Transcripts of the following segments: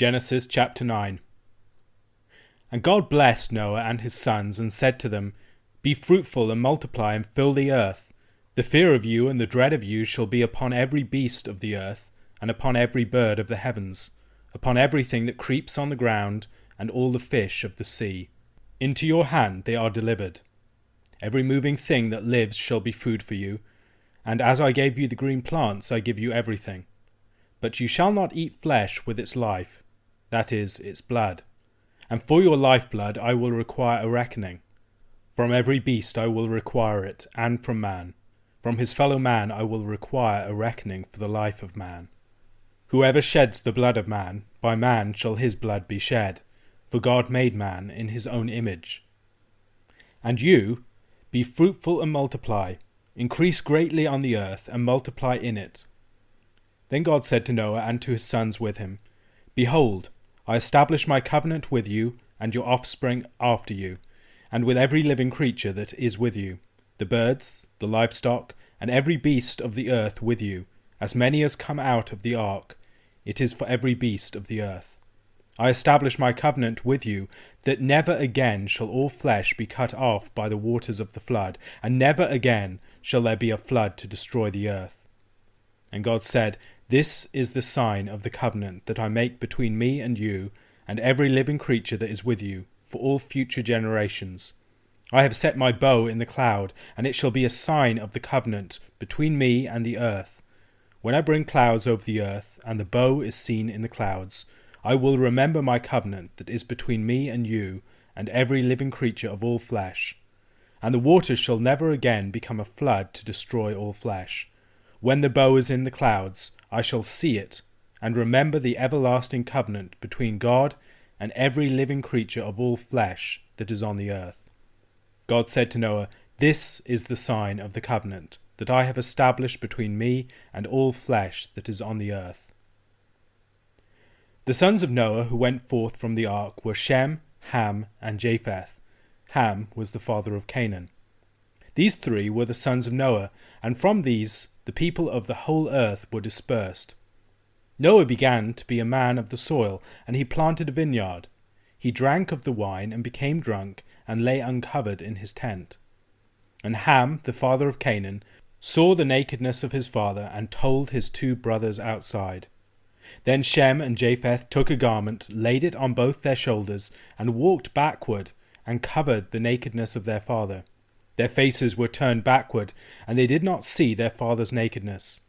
Genesis chapter 9. And God blessed Noah and his sons, and said to them, Be fruitful and multiply, and fill the earth. The fear of you and the dread of you shall be upon every beast of the earth, and upon every bird of the heavens, upon everything that creeps on the ground, and all the fish of the sea. Into your hand they are delivered. Every moving thing that lives shall be food for you, and as I gave you the green plants, I give you everything. But you shall not eat flesh with its life, that is, its blood. And for your lifeblood I will require a reckoning. From every beast I will require it, and from man. From his fellow man I will require a reckoning for the life of man. Whoever sheds the blood of man, by man shall his blood be shed, for God made man in his own image. And you, be fruitful and multiply, increase greatly on the earth, and multiply in it. Then God said to Noah and to his sons with him, Behold, I establish my covenant with you and your offspring after you, and with every living creature that is with you, the birds, the livestock, and every beast of the earth with you, as many as come out of the ark. It is for every beast of the earth. I establish my covenant with you, that never again shall all flesh be cut off by the waters of the flood, and never again shall there be a flood to destroy the earth. And God said, This is the sign of the covenant that I make between me and you, and every living creature that is with you, for all future generations. I have set my bow in the cloud, and it shall be a sign of the covenant between me and the earth. When I bring clouds over the earth, and the bow is seen in the clouds, I will remember my covenant that is between me and you, and every living creature of all flesh. And the waters shall never again become a flood to destroy all flesh. When the bow is in the clouds, I shall see it, and remember the everlasting covenant between God and every living creature of all flesh that is on the earth. God said to Noah, This is the sign of the covenant that I have established between me and all flesh that is on the earth. The sons of Noah who went forth from the ark were Shem, Ham, and Japheth. Ham was the father of Canaan. These three were the sons of Noah, and from these the people of the whole earth were dispersed. Noah began to be a man of the soil, and he planted a vineyard. He drank of the wine and became drunk, and lay uncovered in his tent. And Ham, the father of Canaan, saw the nakedness of his father, and told his two brothers outside. Then Shem and Japheth took a garment, laid it on both their shoulders, and walked backward, and covered the nakedness of their father. Their faces were turned backward, and they did not see their father's nakedness.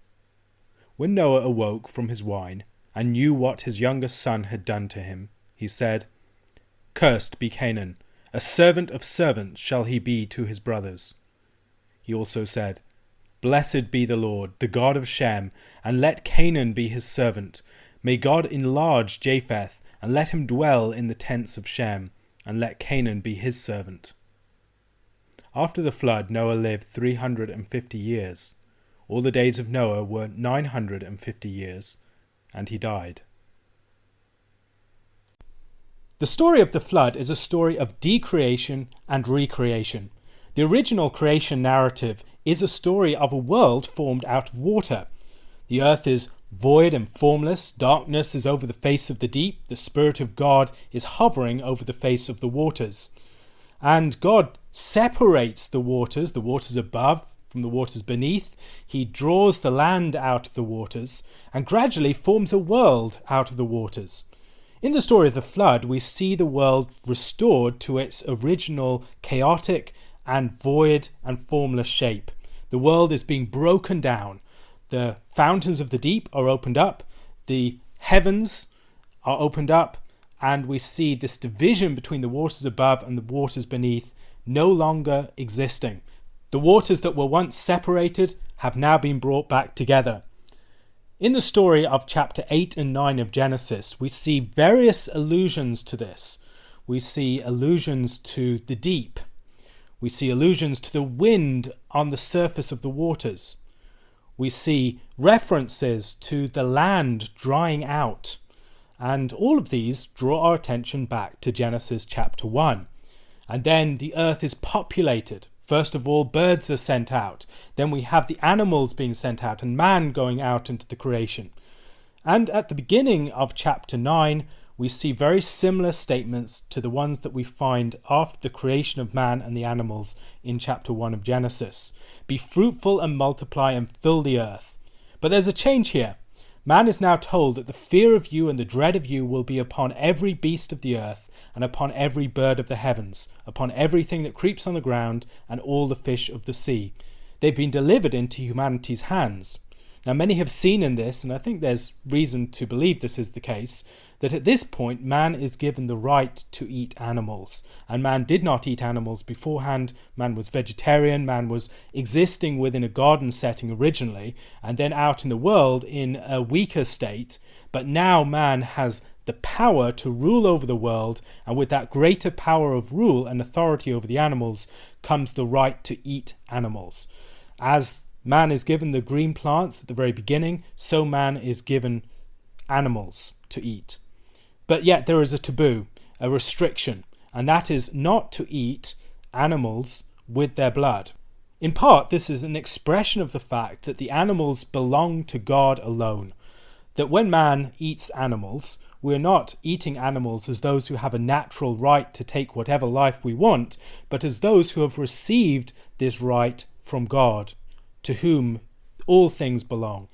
When Noah awoke from his wine, and knew what his youngest son had done to him, he said, Cursed be Canaan, a servant of servants shall he be to his brothers. He also said, Blessed be the Lord, the God of Shem, and let Canaan be his servant. May God enlarge Japheth, and let him dwell in the tents of Shem, and let Canaan be his servant. After the flood, Noah lived 350 years. All the days of Noah were 950 years, and he died. The story of the flood is a story of decreation and recreation. The original creation narrative is a story of a world formed out of water. The earth is void and formless, darkness is over the face of the deep, the Spirit of God is hovering over the face of the waters. And God separates the waters above from the waters beneath. He draws the land out of the waters and gradually forms a world out of the waters. In the story of the flood, we see the world restored to its original chaotic and void and formless shape. The world is being broken down. The fountains of the deep are opened up. The heavens are opened up. And we see this division between the waters above and the waters beneath no longer existing. The waters that were once separated have now been brought back together. In the story of chapter 8 and 9 of Genesis, we see various allusions to this. We see allusions to the deep. We see allusions to the wind on the surface of the waters. We see references to the land drying out. And all of these draw our attention back to Genesis chapter 1. And then the earth is populated. First of all, birds are sent out. Then we have the animals being sent out and man going out into the creation. And at the beginning of chapter 9, we see very similar statements to the ones that we find after the creation of man and the animals in chapter 1 of Genesis. Be fruitful and multiply and fill the earth. But there's a change here. Man is now told that the fear of you and the dread of you will be upon every beast of the earth, and upon every bird of the heavens, upon everything that creeps on the ground, and all the fish of the sea. They've been delivered into humanity's hands. Now, many have seen in this, and I think there's reason to believe this is the case, that at this point man is given the right to eat animals. And man did not eat animals beforehand. Man was vegetarian. Man was existing within a garden setting originally, and then out in the world in a weaker state. But now man has the power to rule over the world, and with that greater power of rule and authority over the animals comes the right to eat animals. As man is given the green plants at the very beginning, so man is given animals to eat. But yet there is a taboo, a restriction, and that is not to eat animals with their blood. In part, this is an expression of the fact that the animals belong to God alone. That when man eats animals, we're not eating animals as those who have a natural right to take whatever life we want, but as those who have received this right from God, to whom all things belong,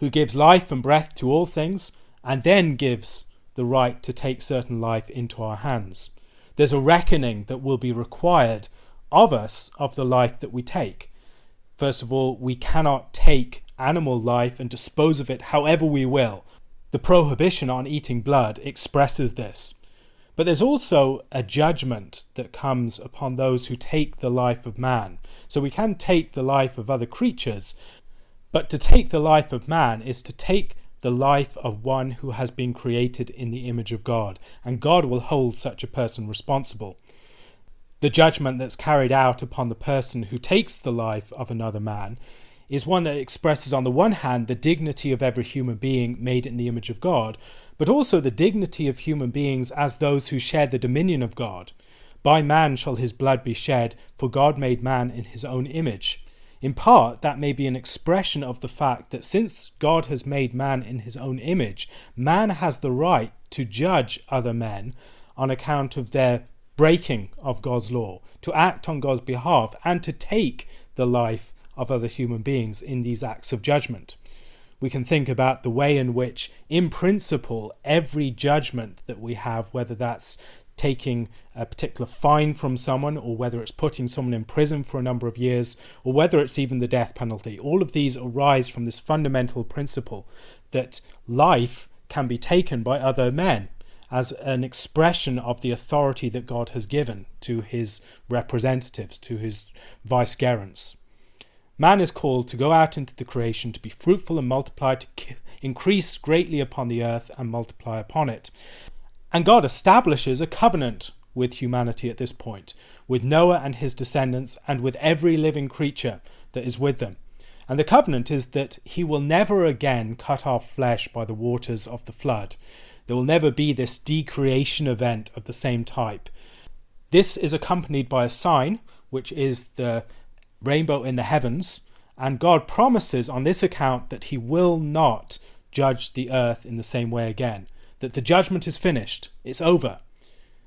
who gives life and breath to all things, and then gives the right to take certain life into our hands. There's a reckoning that will be required of us of the life that we take. First of all, we cannot take animal life and dispose of it however we will. The prohibition on eating blood expresses this. But there's also a judgment that comes upon those who take the life of man. So we can take the life of other creatures, but to take the life of man is to take the life of one who has been created in the image of God, and God will hold such a person responsible. The judgment that's carried out upon the person who takes the life of another man is one that expresses on the one hand the dignity of every human being made in the image of God, but also the dignity of human beings as those who share the dominion of God. By man shall his blood be shed, for God made man in his own image. In part, that may be an expression of the fact that since God has made man in his own image, man has the right to judge other men on account of their breaking of God's law, to act on God's behalf, and to take the life of other human beings in these acts of judgment. We can think about the way in which, in principle, every judgment that we have, whether that's taking a particular fine from someone, or whether it's putting someone in prison for a number of years, or whether it's even the death penalty, all of these arise from this fundamental principle that life can be taken by other men as an expression of the authority that God has given to his representatives, to his vicegerents. Man is called to go out into the creation, to be fruitful and multiply, to increase greatly upon the earth and multiply upon it. And God establishes a covenant with humanity at this point, with Noah and his descendants, and with every living creature that is with them. And the covenant is that he will never again cut off flesh by the waters of the flood. There will never be this decreation event of the same type. This is accompanied by a sign, which is the rainbow in the heavens, and God promises on this account that he will not judge the earth in the same way again, that the judgment is finished, it's over.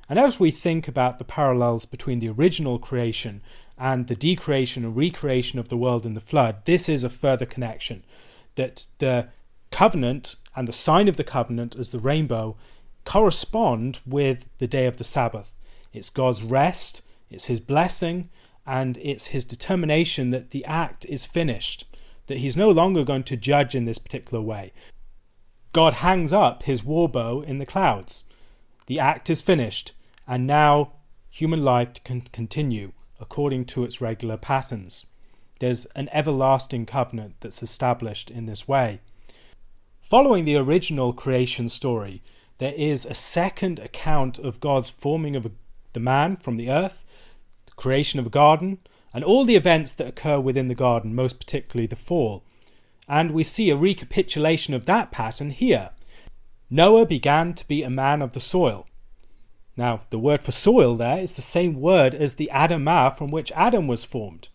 And as we think about the parallels between the original creation and the decreation and recreation of the world in the flood, this is a further connection, that the covenant and the sign of the covenant as the rainbow correspond with the day of the Sabbath. It's God's rest, it's his blessing, and it's his determination that the act is finished, that he's no longer going to judge in this particular way. God hangs up his war bow in the clouds. The act is finished, and now human life can continue according to its regular patterns. There's an everlasting covenant that's established in this way. Following the original creation story, there is a second account of God's forming of the man from the earth, the creation of a garden, and all the events that occur within the garden, most particularly the fall. And we see a recapitulation of that pattern here. Noah began to be a man of the soil. Now, the word for soil there is the same word as the Adamah from which Adam was formed.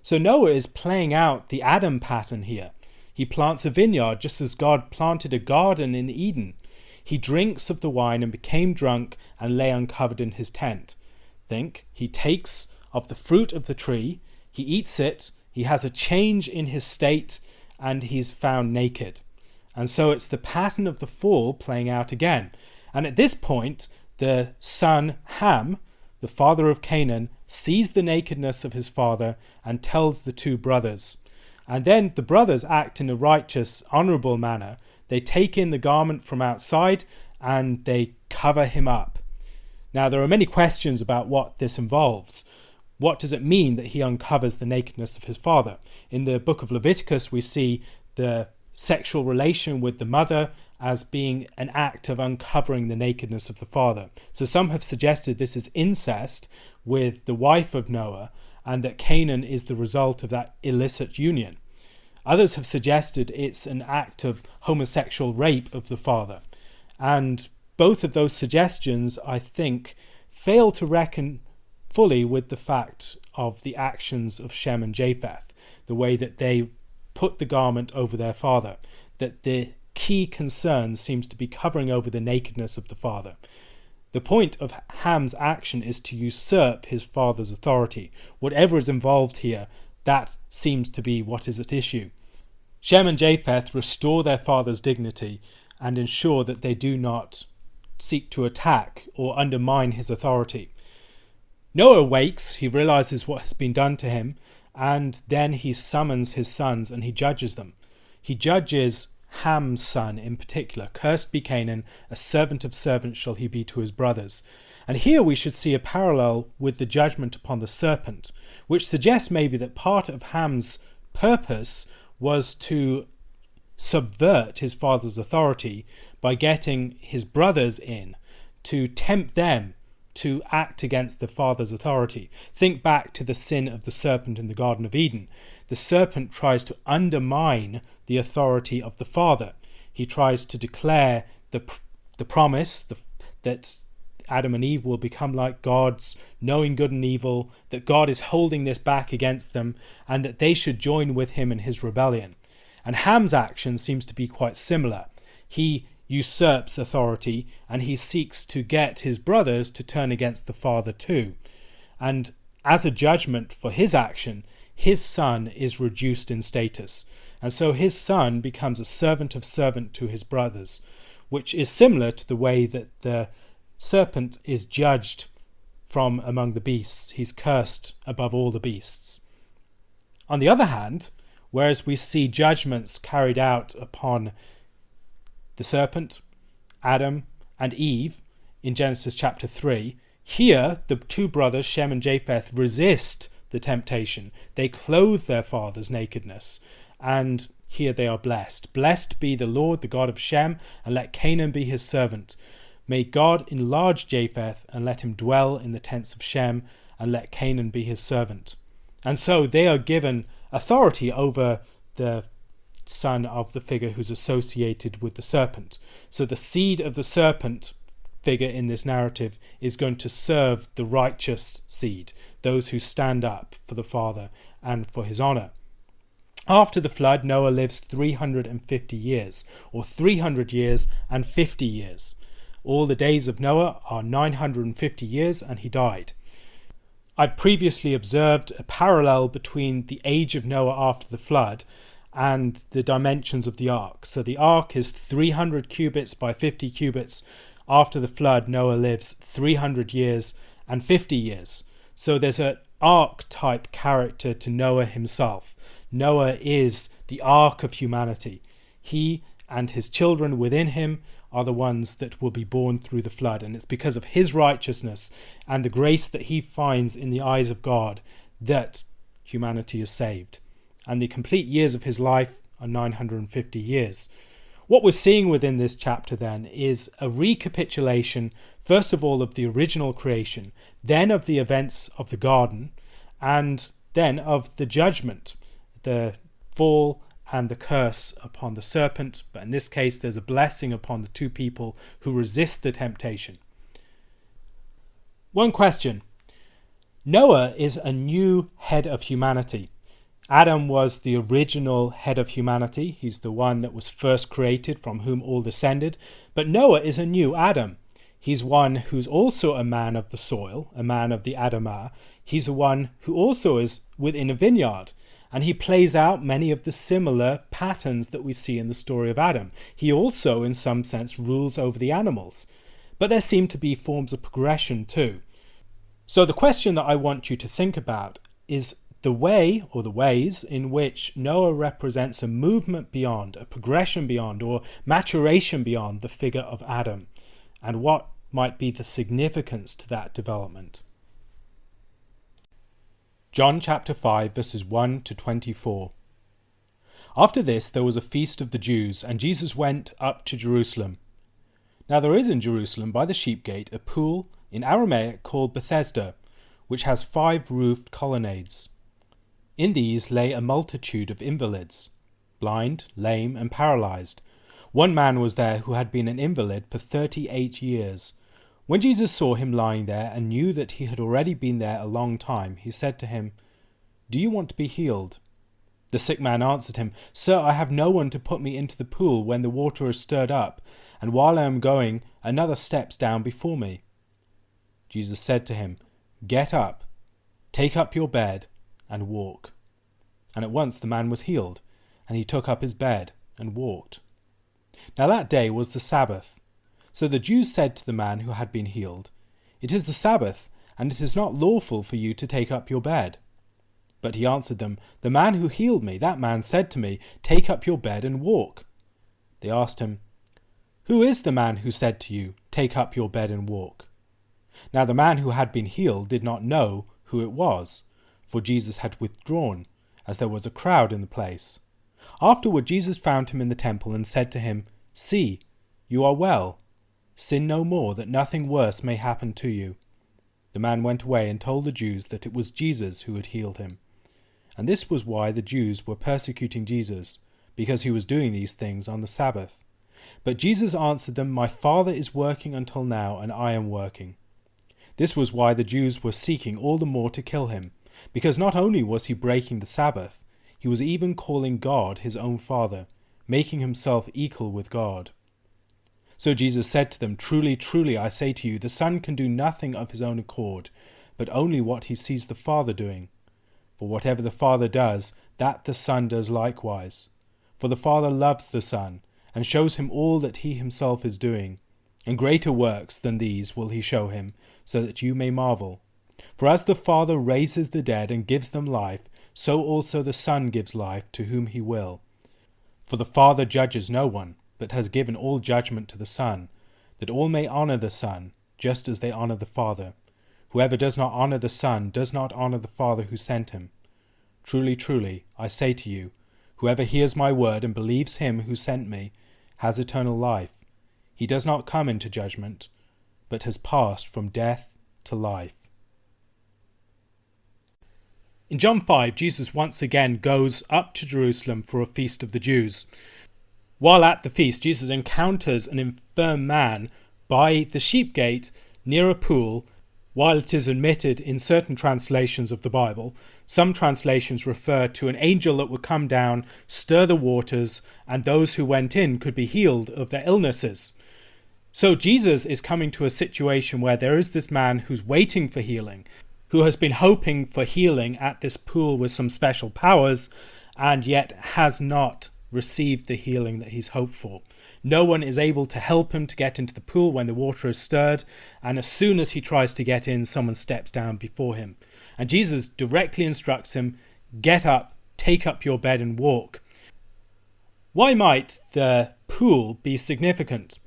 So Noah is playing out the Adam pattern here. He plants a vineyard just as God planted a garden in Eden. He drinks of the wine and became drunk and lay uncovered in his tent. Think, he takes of the fruit of the tree, he eats it, he has a change in his state, and he's found naked. And so it's the pattern of the fall playing out again. And at this point, the son Ham, the father of Canaan, sees the nakedness of his father and tells the two brothers. And then the brothers act in a righteous, honorable manner. They take in the garment from outside and they cover him up. Now, there are many questions about what this involves. What does it mean that he uncovers the nakedness of his father? In the book of Leviticus, we see the sexual relation with the mother as being an act of uncovering the nakedness of the father. So some have suggested this is incest with the wife of Noah, and that Canaan is the result of that illicit union. Others have suggested it's an act of homosexual rape of the father. And both of those suggestions, I think, fail to reckon fully with the fact of the actions of Shem and Japheth, the way that they put the garment over their father, that the key concern seems to be covering over the nakedness of the father. The point of Ham's action is to usurp his father's authority. Whatever is involved here, that seems to be what is at issue. Shem and Japheth restore their father's dignity and ensure that they do not seek to attack or undermine his authority. Noah awakes, he realizes what has been done to him, and then he summons his sons and he judges them. He judges Ham's son in particular. Cursed be Canaan, a servant of servants shall he be to his brothers. And here we should see a parallel with the judgment upon the serpent, which suggests maybe that part of Ham's purpose was to subvert his father's authority by getting his brothers in, to tempt them to act against the father's authority. Think back to the sin of the serpent in the Garden of Eden. The serpent tries to undermine the authority of the father. He tries to declare the promise that Adam and Eve will become like gods, knowing good and evil, that God is holding this back against them, and that they should join with him in his rebellion. And Ham's action seems to be quite similar. He usurps authority and he seeks to get his brothers to turn against the father too. And as a judgment for his action, his son is reduced in status. And so his son becomes a servant of servant to his brothers, which is similar to the way that the serpent is judged from among the beasts. He's cursed above all the beasts. On the other hand, whereas we see judgments carried out upon the serpent, Adam, and Eve in Genesis chapter 3, here the two brothers, Shem and Japheth, resist the temptation. They clothe their father's nakedness, and here they are blessed. Blessed be the Lord, the God of Shem, and let Canaan be his servant. May God enlarge Japheth, and let him dwell in the tents of Shem, and let Canaan be his servant. And so they are given authority over the son of the figure who's associated with the serpent. So the seed of the serpent figure in this narrative is going to serve the righteous seed, those who stand up for the Father and for his honor. After the flood, Noah lives 350 years, or 300 years and 50 years. All the days of Noah are 950 years, and he died. I'd previously observed a parallel between the age of Noah after the flood and the dimensions of the ark. So the ark is 300 cubits by 50 cubits. After the flood, Noah lives 300 years and 50 years. So there's an ark-type character to Noah himself. Noah is the ark of humanity. He and his children within him are the ones that will be born through the flood. And it's because of his righteousness and the grace that he finds in the eyes of God that humanity is saved. And the complete years of his life are 950 years. What we're seeing within this chapter then is a recapitulation, first of all, of the original creation, then of the events of the garden, and then of the judgment, the fall and the curse upon the serpent. But in this case, there's a blessing upon the two people who resist the temptation. One question. Noah is a new head of humanity. Adam was the original head of humanity. He's the one that was first created, from whom all descended. But Noah is a new Adam. He's one who's also a man of the soil, a man of the Adamah. He's a one who also is within a vineyard. And he plays out many of the similar patterns that we see in the story of Adam. He also, in some sense, rules over the animals. But there seem to be forms of progression too. So the question that I want you to think about is the way, or the ways, in which Noah represents a movement beyond, a progression beyond, or maturation beyond the figure of Adam, and what might be the significance to that development. John chapter 5 verses 1 to 24. After this there was a feast of the Jews, and Jesus went up to Jerusalem. Now there is in Jerusalem by the sheep gate a pool in Aramaic called Bethesda, which has 5 roofed colonnades. In these lay a multitude of invalids, blind, lame, and paralyzed. One man was there who had been an invalid for 38 years. When Jesus saw him lying there and knew that he had already been there a long time, he said to him, "Do you want to be healed?" The sick man answered him, "Sir, I have no one to put me into the pool when the water is stirred up, and while I am going, another steps down before me." Jesus said to him, "Get up, take up your bed, and walk." And at once the man was healed, and he took up his bed and walked. Now that day was the Sabbath. So the Jews said to the man who had been healed, "It is the Sabbath, and it is not lawful for you to take up your bed." But he answered them, "The man who healed me, that man said to me, 'Take up your bed and walk.'" They asked him, "Who is the man who said to you, 'Take up your bed and walk'?" Now the man who had been healed did not know who it was, for Jesus had withdrawn, as there was a crowd in the place. Afterward Jesus found him in the temple and said to him, "See, you are well. Sin no more, that nothing worse may happen to you." The man went away and told the Jews that it was Jesus who had healed him. And this was why the Jews were persecuting Jesus, because he was doing these things on the Sabbath. But Jesus answered them, "My Father is working until now, and I am working." This was why the Jews were seeking all the more to kill him, because not only was he breaking the Sabbath, he was even calling God his own Father, making himself equal with God. So Jesus said to them, "Truly, truly, I say to you, the Son can do nothing of his own accord, but only what he sees the Father doing. For whatever the Father does, that the Son does likewise. For the Father loves the Son, and shows him all that he himself is doing. And greater works than these will he show him, so that you may marvel. For as the Father raises the dead and gives them life, so also the Son gives life to whom he will. For the Father judges no one, but has given all judgment to the Son, that all may honour the Son, just as they honour the Father. Whoever does not honour the Son does not honour the Father who sent him. Truly, truly, I say to you, whoever hears my word and believes him who sent me has eternal life. He does not come into judgment, but has passed from death to life." In John 5, Jesus once again goes up to Jerusalem for a feast of the Jews. While at the feast, Jesus encounters an infirm man by the sheep gate near a pool. While it is admitted in certain translations of the Bible, some translations refer to an angel that would come down, stir the waters, and those who went in could be healed of their illnesses. So Jesus is coming to a situation where there is this man who's waiting for healing, who has been hoping for healing at this pool with some special powers, and yet has not received the healing that he's hoped for. No one is able to help him to get into the pool when the water is stirred, and as soon as he tries to get in, someone steps down before him. And Jesus directly instructs him, "Get up, take up your bed and walk." Why might the pool be significant?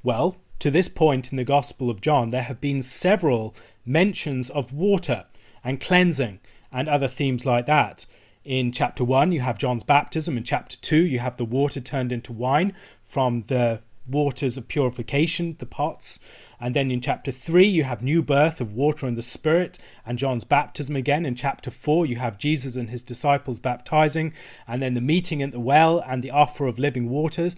Well, to this point in the Gospel of John, there have been several mentions of water and cleansing and other themes like that. In chapter 1, you have John's baptism. In chapter 2, you have the water turned into wine from the waters of purification, the pots. And then in chapter 3, you have new birth of water and the Spirit and John's baptism again. In chapter 4, you have Jesus and his disciples baptizing, and then the meeting at the well and the offer of living waters.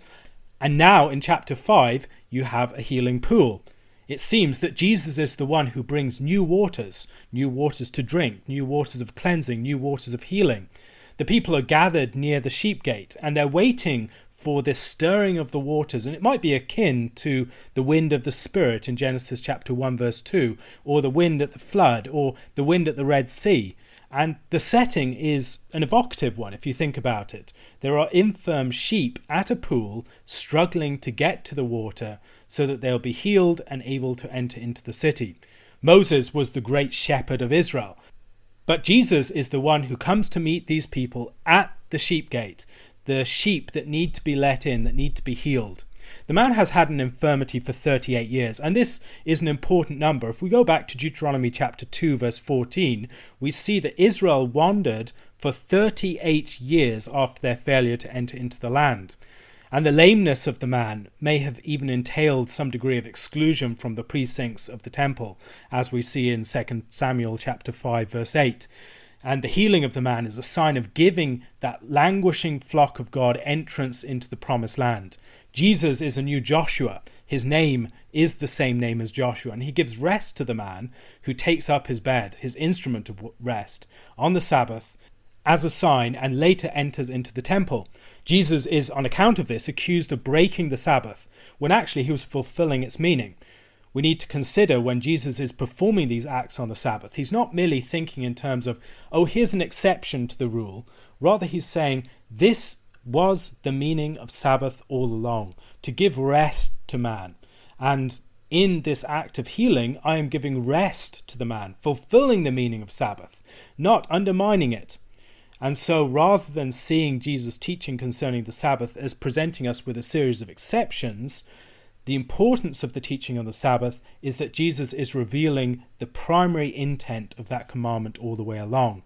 And now in chapter 5, you have a healing pool. It seems that Jesus is the one who brings new waters to drink, new waters of cleansing, new waters of healing. The people are gathered near the sheep gate, and they're waiting for this stirring of the waters, and it might be akin to the wind of the Spirit in Genesis chapter 1 verse 2, or the wind at the flood, or the wind at the Red Sea. And the setting is an evocative one if you think about it. There are infirm sheep at a pool struggling to get to the water so that they'll be healed and able to enter into the city. Moses was the great shepherd of Israel, but Jesus is the one who comes to meet these people at the sheep gate, the sheep that need to be let in, that need to be healed. The man has had an infirmity for 38 years, and this is an important number. If we go back to Deuteronomy chapter 2 verse 14, we see that Israel wandered for 38 years after their failure to enter into the land. And the lameness of the man may have even entailed some degree of exclusion from the precincts of the temple, as we see in 2 Samuel chapter 5 verse 8. And the healing of the man is a sign of giving that languishing flock of God entrance into the promised land. Jesus is a new Joshua. His name is the same name as Joshua, and he gives rest to the man who takes up his bed, his instrument of rest, on the Sabbath as a sign, and later enters into the temple. Jesus is, on account of this, accused of breaking the Sabbath, when actually he was fulfilling its meaning. We need to consider when Jesus is performing these acts on the Sabbath, he's not merely thinking in terms of, oh, here's an exception to the rule. Rather, he's saying, this was the meaning of Sabbath all along, to give rest to man. And in this act of healing, I am giving rest to the man, fulfilling the meaning of Sabbath, not undermining it. And so rather than seeing Jesus' teaching concerning the Sabbath as presenting us with a series of exceptions, the importance of the teaching on the Sabbath is that Jesus is revealing the primary intent of that commandment all the way along.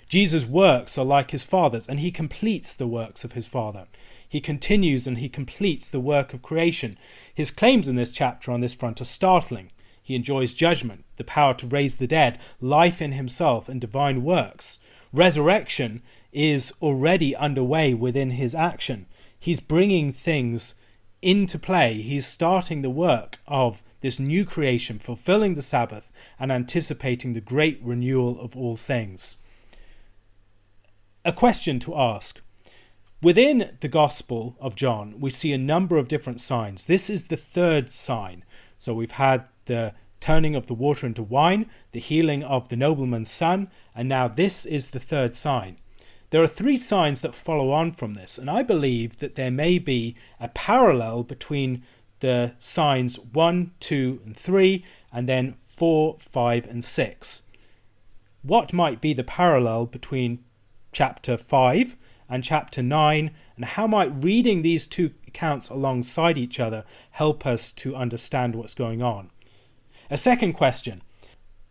Jesus' works are like his Father's, and he completes the works of his Father. He continues and he completes the work of creation. His claims in this chapter on this front are startling. He enjoys judgment, the power to raise the dead, life in himself, and divine works. Resurrection is already underway within his action. He's bringing things into play. He's starting the work of this new creation, fulfilling the Sabbath and anticipating the great renewal of all things. A question to ask. Within the Gospel of John, we see a number of different signs. This is the third sign. So we've had the turning of the water into wine, the healing of the nobleman's son, and now this is the third sign. There are three signs that follow on from this, and I believe that there may be a parallel between the signs 1, 2, and 3, and then 4, 5, and 6. What might be the parallel between chapter 5 and chapter 9, and how might reading these two accounts alongside each other help us to understand what's going on? A second question.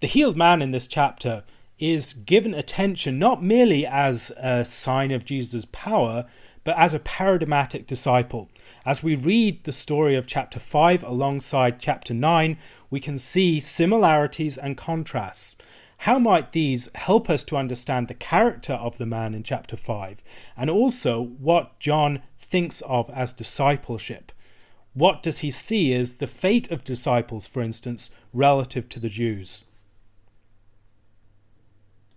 The healed man in this chapter is given attention not merely as a sign of Jesus' power, but as a paradigmatic disciple. As we read the story of chapter 5 alongside chapter 9, we can see similarities and contrasts. How might these help us to understand the character of the man in chapter 5, and also what John thinks of as discipleship? What does he see as the fate of disciples, for instance, relative to the Jews?